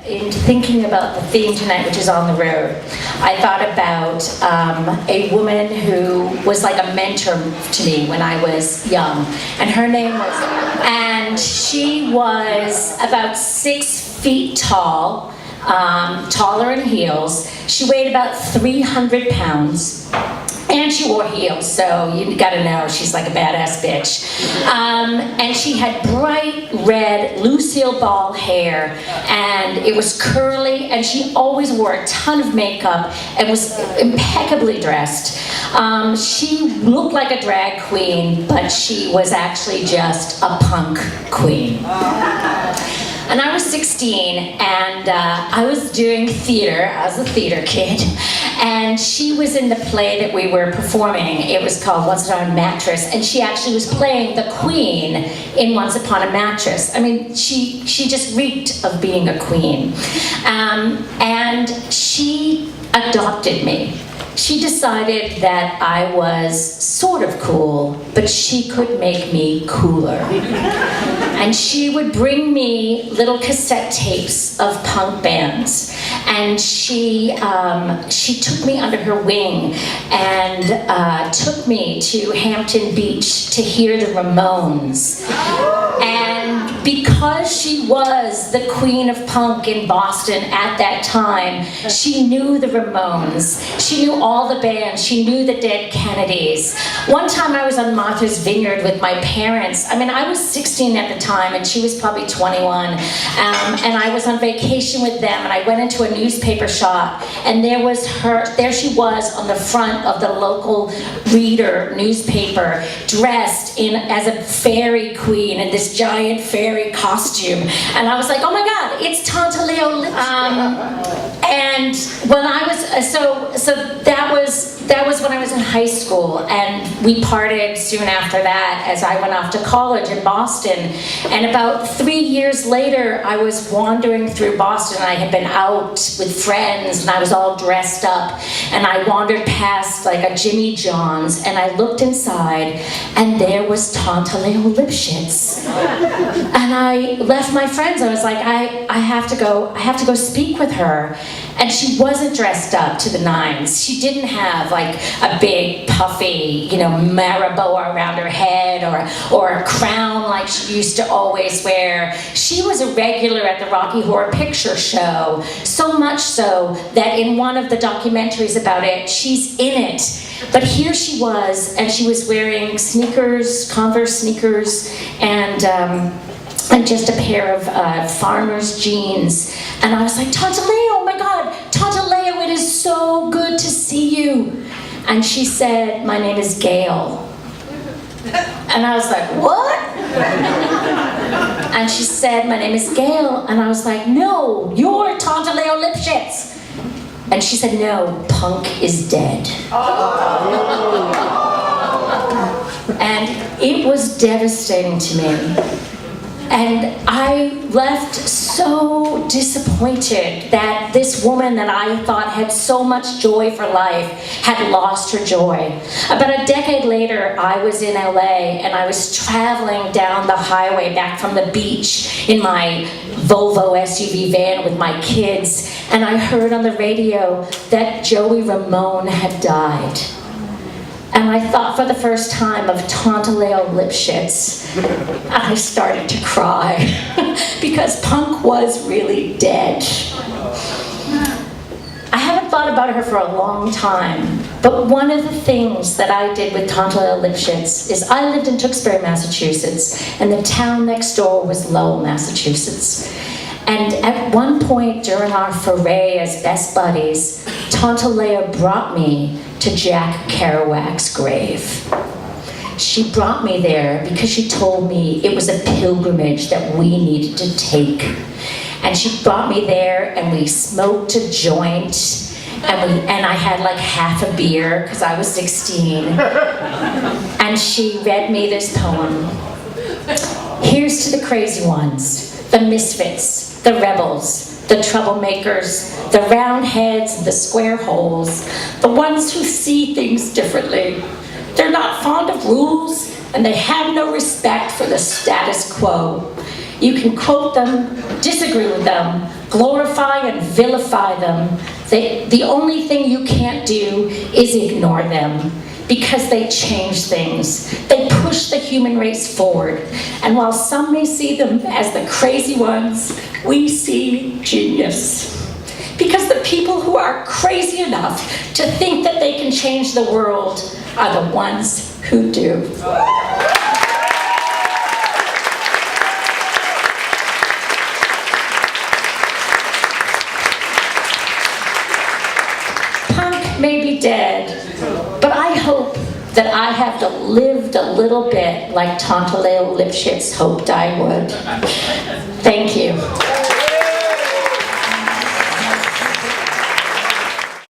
in thinking about the theme tonight, which is on the road, I thought about a woman who was like a mentor to me when I was young, and her name was, and she was about 6 feet tall, taller in heels. She weighed about 300 pounds. And she wore heels, so you gotta know she's like a badass bitch. And she had bright red Lucille Ball hair, and it was curly, and she always wore a ton of makeup and was impeccably dressed. She looked like a drag queen, but she was actually just a punk queen. And I was 16, and I was doing theater. I was a theater kid, and she was in the play that we were performing. It was called Once Upon a Mattress, and she actually was playing the queen in Once Upon a Mattress. I mean, she just reeked of being a queen. And she adopted me. She decided that I was sort of cool, but she could make me cooler. And she would bring me little cassette tapes of punk bands. And she took me under her wing and took me to Hampton Beach to hear the Ramones. And because she was the queen of punk in Boston at that time, she knew the Ramones. She knew all the bands. She knew the Dead Kennedys. One time I was on Martha's Vineyard with my parents. I mean, I was 16 at the time, and she was probably 21. And I was on vacation with them, and I went into a newspaper shop, and there she was on the front of the local Reader newspaper, dressed as a fairy queen in this giant fairy costume. And I was like, oh my God, it's Tanta Leo. And when I was, so that was when I was in high school, and we parted soon after that as I went off to college in Boston. And about 3 years later, I was wandering through Boston. I had been out with friends, and I was all dressed up, and I wandered past like a Jimmy John's, and I looked inside, and there was Tanta Leo Lipschitz. And I left my friends. I was like, I have to go speak with her. And she wasn't dressed up to the nines. She didn't have like a big puffy, marabou around her head or a crown like she used to always wear. She was a regular at the Rocky Horror Picture Show, so much so that in one of the documentaries about it, she's in it. But here she was, and she was wearing sneakers, Converse sneakers, and just a pair of farmer's jeans. And I was like, Tanta Leo, oh my God, Tanta Leo, it is so good to see you. And she said, my name is Gail. And I was like, what? And she said, my name is Gail. And I was like, no, you're Tanta Leo Lipschitz. And she said, no, punk is dead. And it was devastating to me. And I left so disappointed that this woman that I thought had so much joy for life had lost her joy. About a decade later, I was in LA, and I was traveling down the highway back from the beach in my Volvo SUV van with my kids, and I heard on the radio that Joey Ramone had died. And I thought for the first time of Tanta Leo Lipschitz, and I started to cry because punk was really dead. I haven't thought about her for a long time, but one of the things that I did with Tanta Leo Lipschitz is I lived in Tewksbury, Massachusetts, and the town next door was Lowell, Massachusetts. And at one point during our foray as best buddies, Tanta Leo brought me to Jack Kerouac's grave. She brought me there because she told me it was a pilgrimage that we needed to take. And she brought me there, and we smoked a joint, and I had like half a beer because I was 16. And she read me this poem. Here's to the crazy ones, the misfits, the rebels, the troublemakers, the round heads, the square holes, the ones who see things differently. They're not fond of rules, and they have no respect for the status quo. You can quote them, disagree with them, glorify and vilify them. The only thing you can't do is ignore them, because they change things. They push the human race forward. And while some may see them as the crazy ones, we see genius. Because the people who are crazy enough to think that they can change the world are the ones who do. Punk may be dead, but I hope that I have lived a little bit like Tonto Leo Lipschitz hoped I would. Thank you.